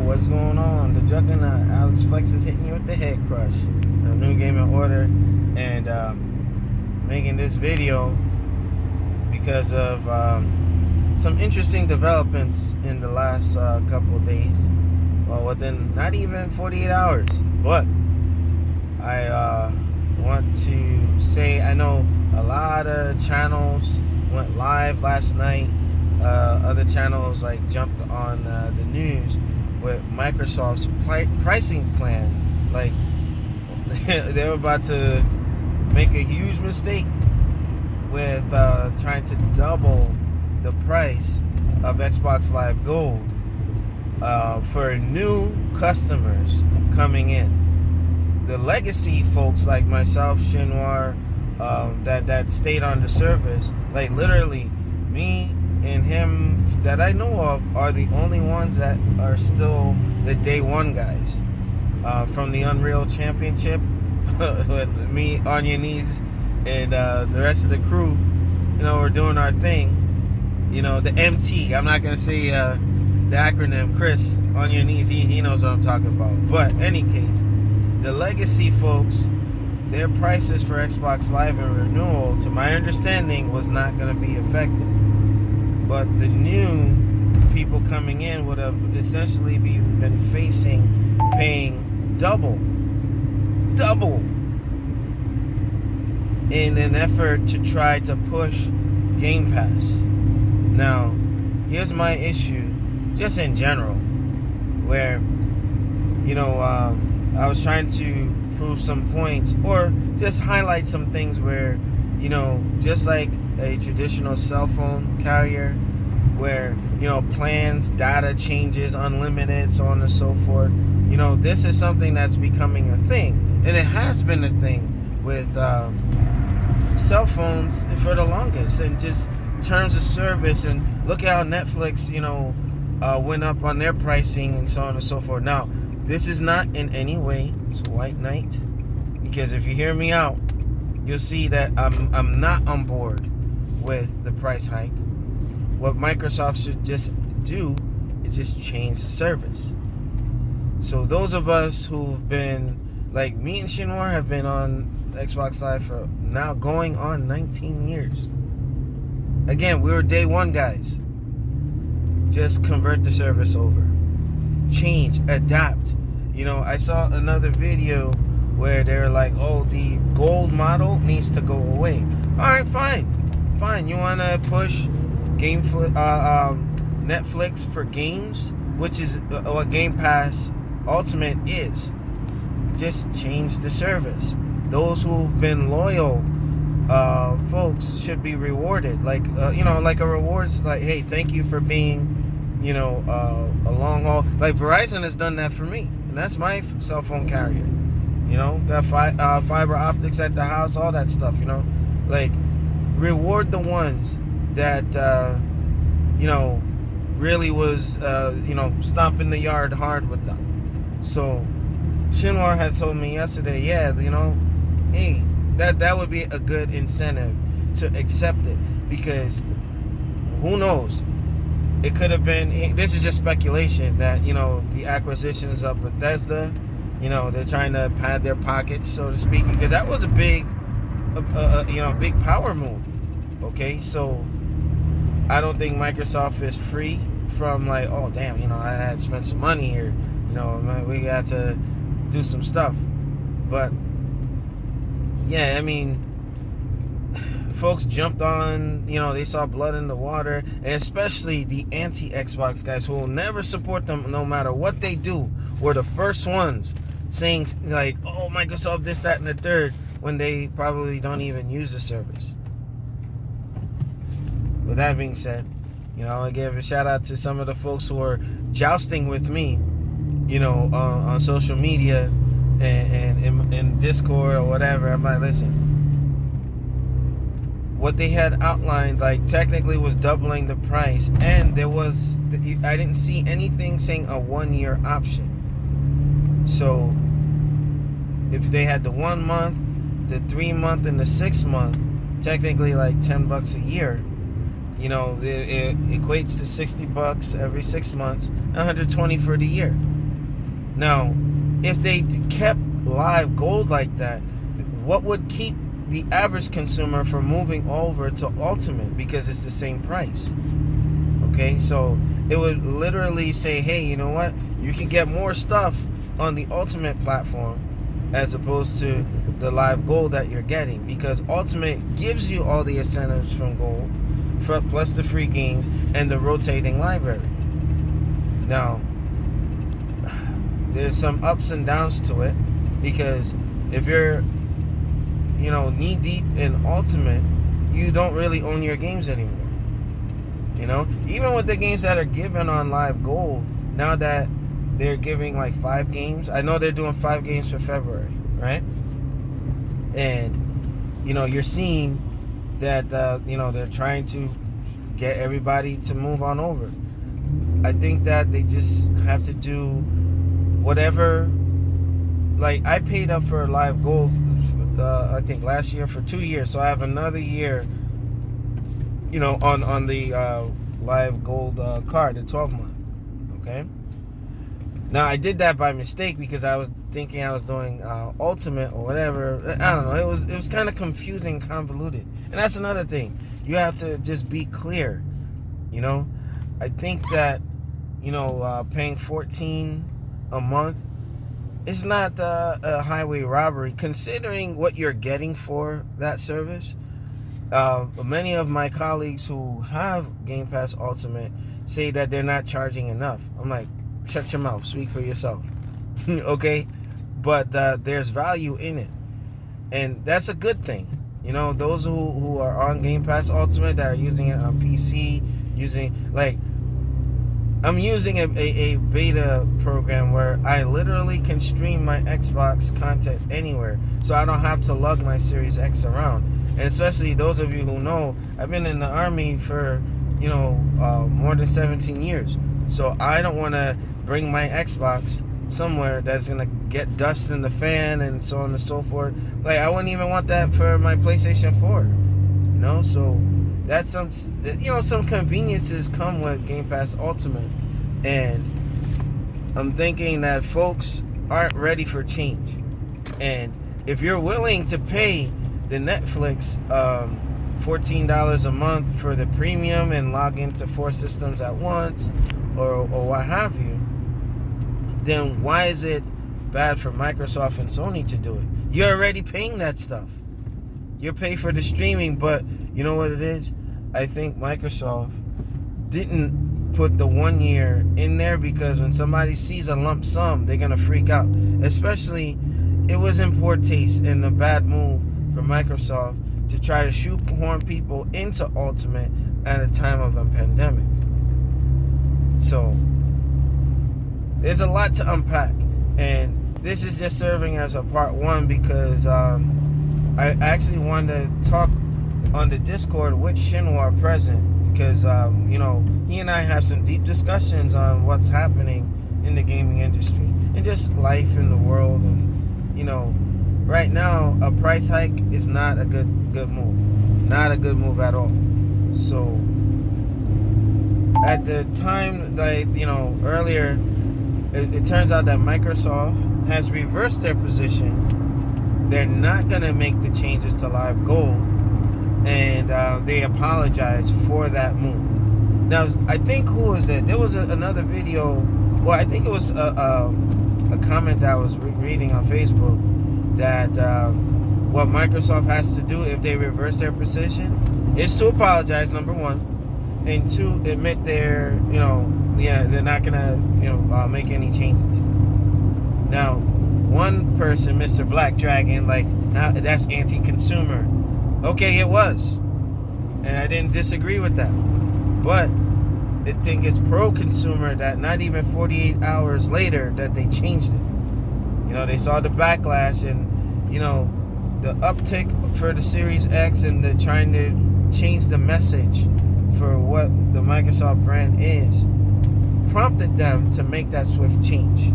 what's going on? The Juggernaut, Alex Flex is hitting you with the head crush. A new game in order, and making this video because of some interesting developments in the last couple of days. Well, within not even 48 hours. But I want to say I know a lot of channels went live last night. Other channels like jumped on the news with Microsoft's pricing plan. Like they were about to make a huge mistake with trying to double the price of Xbox Live Gold for new customers coming in. The legacy folks like myself, Shinwar, that stayed on the service, like literally me and him that I know of are the only ones that are still the day one guys from the Unreal Championship. With me, on your knees, and the rest of the crew, you know, we're doing our thing. You know, the MT. I'm not gonna say the acronym. Chris, on your knees. He knows what I'm talking about. But any case, the legacy folks, their prices for Xbox Live and renewal, to my understanding, was not gonna be affected. But the new people coming in would have essentially been paying double in an effort to try to push Game Pass. Now, here's my issue, just in general, where, you know, I was trying to prove some points or just highlight some things where, you know, just like a traditional cell phone carrier, where, you know, plans, data changes, unlimited, so on and so forth. You know, this is something that's becoming a thing. And it has been a thing with cell phones for the longest, and just terms of service. And look at how Netflix, you know, went up on their pricing and so on and so forth. Now, this is not in any way white knight, because if you hear me out, you'll see that I'm not on board with the price hike. What Microsoft should just do is just change the service. So those of us who've been, like me and Shinwar, have been on Xbox Live for now going on 19 years. Again, we were day one guys. Just convert the service over. Change, adapt. You know, I saw another video where they're like, oh, the gold model needs to go away. All right, fine. You want to push Netflix for games, which is what Game Pass Ultimate is. Just change the service. Those who've been loyal folks should be rewarded, like you know, like a rewards, like, hey, thank you for being, you know, a long haul. Like Verizon has done that for me, and that's my cell phone carrier. You know, got fiber optics at the house, all that stuff. You know, like, reward the ones that you know, really was you know, stomping the yard hard with them. So Shinwar had told me yesterday, yeah, you know, hey, that would be a good incentive to accept it, because who knows, it could have been, this is just speculation, that, you know, the acquisitions of Bethesda, you know, they're trying to pad their pockets, so to speak, because that was a big you know, big power move. Okay, so I don't think Microsoft is free from, like, oh damn, you know, I had spent some money here, you know, we got to do some stuff. But yeah, I mean, folks jumped on, you know, they saw blood in the water, and especially the anti-Xbox guys who will never support them no matter what they do, were the first ones saying, like, oh, Microsoft this, that, and the third, when they probably don't even use the service. With that being said, you know, I give a shout out to some of the folks who are jousting with me, you know, on social media and in Discord or whatever. I'm like, listen, what they had outlined, like, technically was doubling the price, and there was, I didn't see anything saying a 1-year option. So if they had the 1 month, the 3 month, and the 6 month, technically like $10 a year, you know, it equates to $60 every 6 months, $120 for the year. Now, if they kept live gold like that, what would keep the average consumer from moving over to Ultimate? Because it's the same price. Okay, so it would literally say, hey, you know what? You can get more stuff on the Ultimate platform as opposed to the live gold that you're getting, because Ultimate gives you all the incentives from gold, plus the free games and the rotating library. Now, there's some ups and downs to it, because if you're, knee deep in Ultimate, you don't really own your games anymore. Even with the games that are given on live gold, now that they're giving like 5 games, I know they're doing 5 games for February, right? And you're seeing that they're trying to get everybody to move on over. I think that they just have to do whatever. Like, I paid up for live gold I think last year for 2 years, so I have another year on the live gold card, the 12 month. Okay, now I did that by mistake because I was thinking I was doing Ultimate or whatever. I don't know, it was kind of confusing, convoluted. And that's another thing, you have to just be clear. I think that paying $14 a month is not a highway robbery, considering what you're getting for that service. Many of my colleagues who have Game Pass Ultimate say that they're not charging enough. I'm like, shut your mouth, speak for yourself. Okay, but there's value in it, and that's a good thing. Those who are on Game Pass Ultimate that are using it on PC, I'm using a beta program where I literally can stream my Xbox content anywhere, so I don't have to lug my Series X around. And especially those of you who know, I've been in the Army for more than 17 years, so I don't want to bring my Xbox somewhere that's gonna get dust in the fan and so on and so forth. Like, I wouldn't even want that for my PlayStation 4. So that's some conveniences come with Game Pass Ultimate, and I'm thinking that folks aren't ready for change. And if you're willing to pay the Netflix $14 a month for the premium and log into 4 systems at once, or what have you, then why is it bad for Microsoft and Sony to do it? You're already paying that stuff. You pay for the streaming, but you know what it is? I think Microsoft didn't put the 1 year in there because when somebody sees a lump sum, they're going to freak out. Especially, it was in poor taste and a bad move for Microsoft to try to shoehorn people into Ultimate at a time of a pandemic. So, there's a lot to unpack, and this is just serving as a part 1 because I actually wanted to talk on the Discord with Shinwar present, because he and I have some deep discussions on what's happening in the gaming industry and just life in the world. And right now a price hike is not a good move, not a good move at all. So at the time that earlier, it turns out that Microsoft has reversed their position. They're not going to make the changes to live gold, and they apologize for that move. Now, I think, who was it? There was another video, well, I think it was a comment that I was reading on Facebook, that what Microsoft has to do if they reverse their position is to apologize, number 1, and 2, admit they're not gonna make any changes. Now, one person, Mr. Black Dragon, that's anti-consumer. Okay, it was, and I didn't disagree with that, but I think it's pro-consumer that not even 48 hours later that they changed it. They saw the backlash and the uptick for the Series X, and they're trying to change the message for what the Microsoft brand is, prompted them to make that swift change.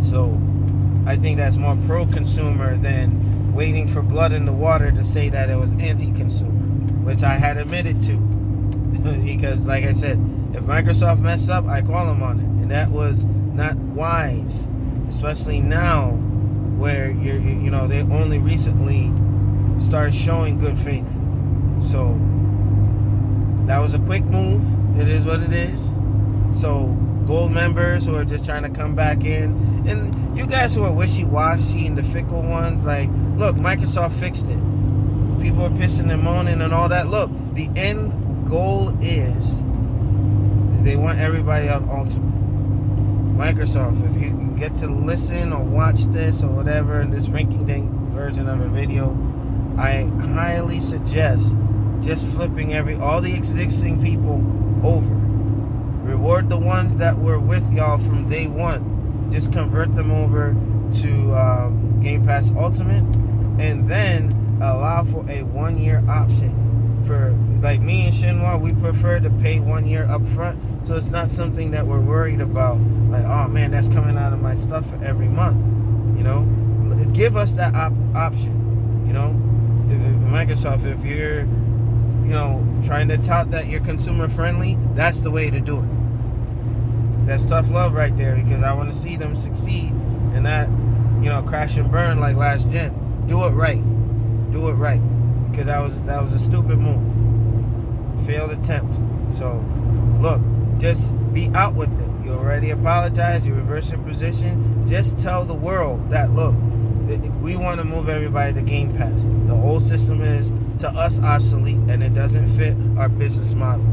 So I think that's more pro-consumer than waiting for blood in the water to say that it was anti-consumer, which I had admitted to. Because, like I said, if Microsoft mess up, I call them on it, and and that was not wise, especially now where you know, they only recently started showing good faith. So that was a quick move. It is what it is. So gold members who are just trying to come back in, and you guys who are wishy-washy and the fickle ones, like, look, Microsoft fixed it. People are pissing and moaning and all that. Look, the end goal is they want everybody on Ultimate. Microsoft, if you get to listen or watch this or whatever in this rinky-dink version of a video, I highly suggest just flipping all the existing people over. Reward the ones that were with y'all from day one. Just convert them over to Game Pass Ultimate, and then allow for a 1-year option. For like me and Shinwa, we prefer to pay 1 year up front, so it's not something that we're worried about, like, oh man, that's coming out of my stuff for every month. You know, give us that option. You know, Microsoft, if you're, you know, trying to tout that you're consumer friendly, that's the way to do it. That's tough love right there, because I want to see them succeed and not, you know, crash and burn like last gen. Do it right. Do it right. Because that was a stupid move. Failed attempt. So, look, just be out with it. You already apologized. You reverse your position. Just tell the world that, look, we want to move everybody to Game Pass. The old system is, to us, obsolete, and it doesn't fit our business model.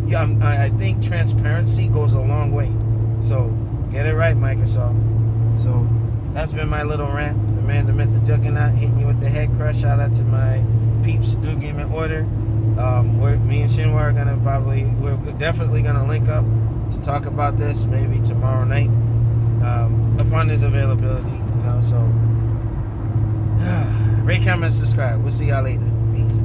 Yeah, I think transparency goes a long way. So, get it right, Microsoft. So, that's been my little rant. The man, the myth, the juggernaut, hitting you with the head crush. Shout out to my peeps, New Game in Order. Me and Shinwa are we're definitely gonna link up to talk about this maybe tomorrow night, upon his availability. You know, so rate, comment, subscribe. We'll see y'all later. Peace.